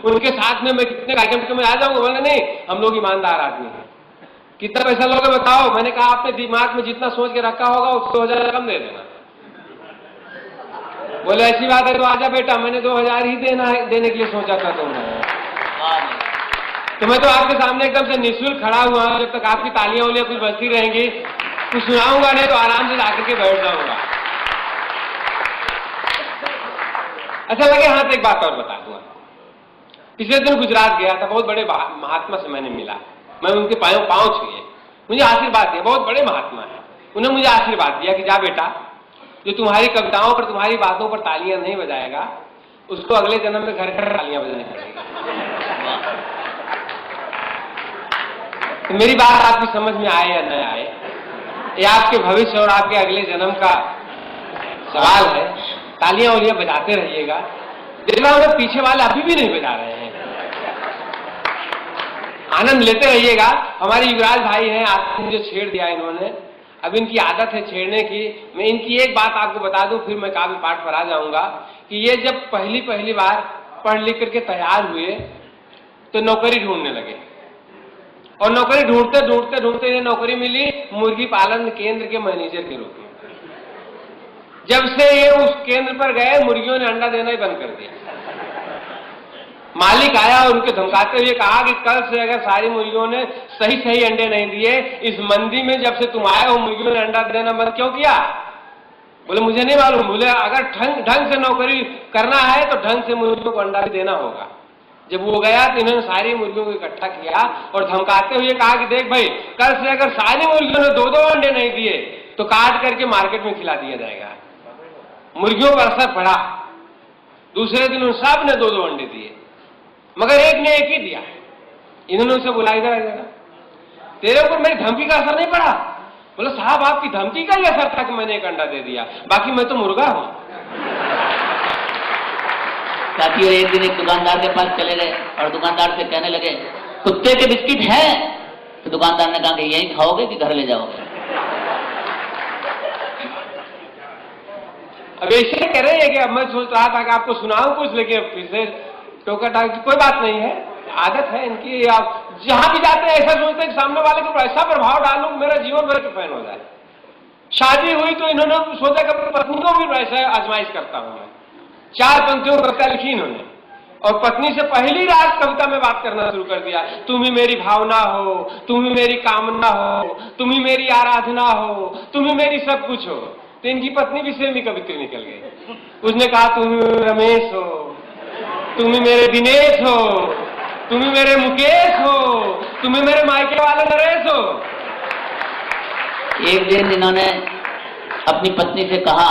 उनके साथ में मैं कितने कार्यक्रम में आ जाऊंगा? बोले नहीं, हम लोग ईमानदार आदमी हैं। कितना पैसा लोगे बताओ? मैंने कहा आपने दिमाग में जितना सोच के रखा होगा उससे 2000 कम दे देना। बोले ऐसी बात है तो आजा बेटा, मैंने 2000 ही देने के लिए सोचा था तुमने। तो मैं तो आपके सामने एकदम से निःशुल्क खड़ा हुआ हूं, जब तक आपकी तालियां उलियां कुछ बजती रहेंगी कुछ सुनाऊंगा नहीं तो आराम से आकर के बैठ जाऊंगा। अच्छा लगे हाथ एक बात और बता दूंगा। पिछले दिन गुजरात गया था, बहुत बड़े महात्मा से मैंने मिला, मैं उनके पांव छुए, मुझे आशीर्वाद दिया। बहुत बड़े महात्मा है, उन्होंने मुझे आशीर्वाद दिया कि जा बेटा, जो तुम्हारी कविताओं पर तुम्हारी बातों पर तालियां नहीं बजाएगा उसको अगले जन्म में घर घर तालियां बजानी पड़ेगी। तो मेरी बात आपकी समझ में आए या न आए, ये आपके भविष्य और आपके अगले जन्म का सवाल है। तालियां उलियां बजाते रहिएगा। देखना होगा पीछे वाले अभी भी नहीं बजा रहे हैं, आनंद लेते रहिएगा। हमारे युवराज भाई हैं, आपने मुझे छेड़ दिया इन्होंने, अब इनकी आदत है छेड़ने की। मैं इनकी एक बात आपको बता दूं, फिर मैं काव्य पाठ पर आ जाऊंगा कि ये जब पहली बार पढ़ लिख करके तैयार हुए तो नौकरी ढूंढने लगे, और नौकरी ढूंढते इन्हें नौकरी मिली मुर्गी पालन केंद्र के मैनेजर के रूप में। जब से ये उस केंद्र पर गए मुर्गियों ने अंडा देना ही बंद कर दिया। मालिक आया और उनके धमकाते हुए कहा कि कल से अगर सारी मुर्गियों ने सही अंडे नहीं दिए, इस मंदी में जब से तुम आए हो मुर्गियों ने अंडा देना बंद क्यों किया? बोले मुझे नहीं मालूम। बोले अगर ढंग से नौकरी करना है तो ढंग से मुर्गियों को अंडा भी देना होगा। जब वो गया तो इन्होंने सारी मुर्गियों को इकट्ठा किया और धमकाते हुए कहा कि देख भाई, कल से अगर सारी मुर्गियों ने 2-2 अंडे नहीं दिए तो काट करके मार्केट में खिला दिया जाएगा। मुर्गियों पर असर पड़ा, दूसरे दिन उन सब ने 2-2 अंडे दिए, मगर एक ने एक ही दिया। इन्होंने उसे बुलाई जरा, तेरे ऊपर मेरी धमकी का असर नहीं पड़ा? बोले साहब आपकी धमकी का ही असर था कि मैंने एक अंडा दे दिया, बाकी मैं तो मुर्गा हूं। साथियों, एक दिन एक दुकानदार के पास चले गए और दुकानदार से कहने लगे कुत्ते के बिस्किट हैं? तो दुकानदार ने कहा कि यही खाओगे कि घर ले जाओगे? अब ऐसे कह रहे हैं कि अब मैं सोच रहा था कि आपको सुनाऊं कुछ, लेकिन फिर से टोका टाक की कोई बात नहीं है, आदत है इनकी। आप जहां भी जाते हैं ऐसा सोचते हैं कि सामने वाले के ऊपर ऐसा प्रभाव डालूं मेरा जीवन भर के फैन हो जाए। शादी हुई तो इन्होंने सोचा कि अपनी पत्नी को भी वैसा आजमाइश करता हूं मैं। 4 पंक्तियों कविता लिखी इन्होंने और पत्नी से पहली रात कविता में बात करना शुरू कर दिया। तुम ही मेरी भावना हो, तुम ही मेरी कामना हो, तुम ही मेरी आराधना हो, तुम ही मेरी सब कुछ हो। तो इनकी पत्नी भी सेम ही कवित्री निकल गई। उसने कहा तुम ही रमेश हो, तुम ही मेरे दिनेश हो, तुम ही मेरे मुकेश हो, तुम ही मेरे मायके वाले नरेश हो। एक दिन इन्होंने अपनी पत्नी से कहा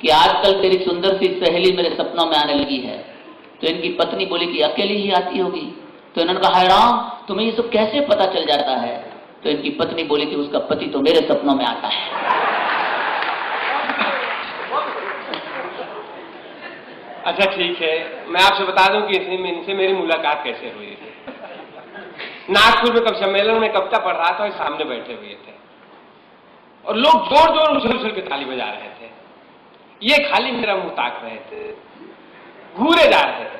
कि आजकल तेरी सुंदर सी सहेली मेरे सपनों में आने लगी है। तो इनकी पत्नी बोली कि अकेली ही आती होगी। तो इन्होंने कहा राम, तुम्हें ये सब कैसे पता चल जाता है? तो इनकी पत्नी बोली कि उसका पति तो मेरे सपनों में आता है। अच्छा ठीक है, मैं आपसे बता दूं कि इनसे मेरी मुलाकात कैसे हुई थी। नागपुर में कब सम्मेलन में कविता पढ़ रहा था, सामने बैठे हुए थे और लोग जोर जोर उछल के ताली बजा रहे थे। ये खाली मेरा मुंह ताक रहे थे, घूरे जा रहे थे,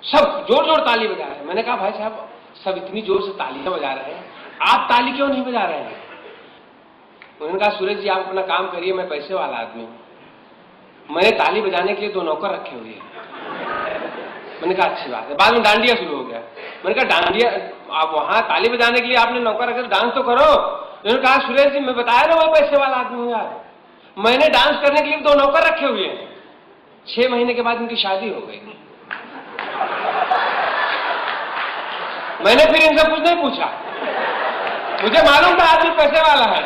सब जोर जोर ताली बजा रहे हैं। मैंने कहा भाई साहब सब इतनी जोर से तालियां बजा रहे हैं, आप ताली क्यों नहीं बजा रहे हैं? उन्होंने कहा सूरज जी आप अपना काम करिए, मैं पैसे वाला आदमी हूं, मैंने ताली बजाने के लिए 2 नौकर रखे हुए हैं। मैंने कहा अच्छी बात है। बाद में डांडिया शुरू हो गया। मैंने कहा डांडिया, आप वहां ताली बजाने के लिए आपने नौकर रखे, डांस तो करो। उन्होंने कहा सुरेश जी मैं बताया ना मैं पैसे वाला आदमी हूं यार, मैंने डांस करने के लिए 2 नौकर रखे हुए हैं। 6 महीने के बाद उनकी शादी हो गई। मैंने फिर इनसे कुछ नहीं पूछा, मुझे मालूम था आदमी पैसे वाला है।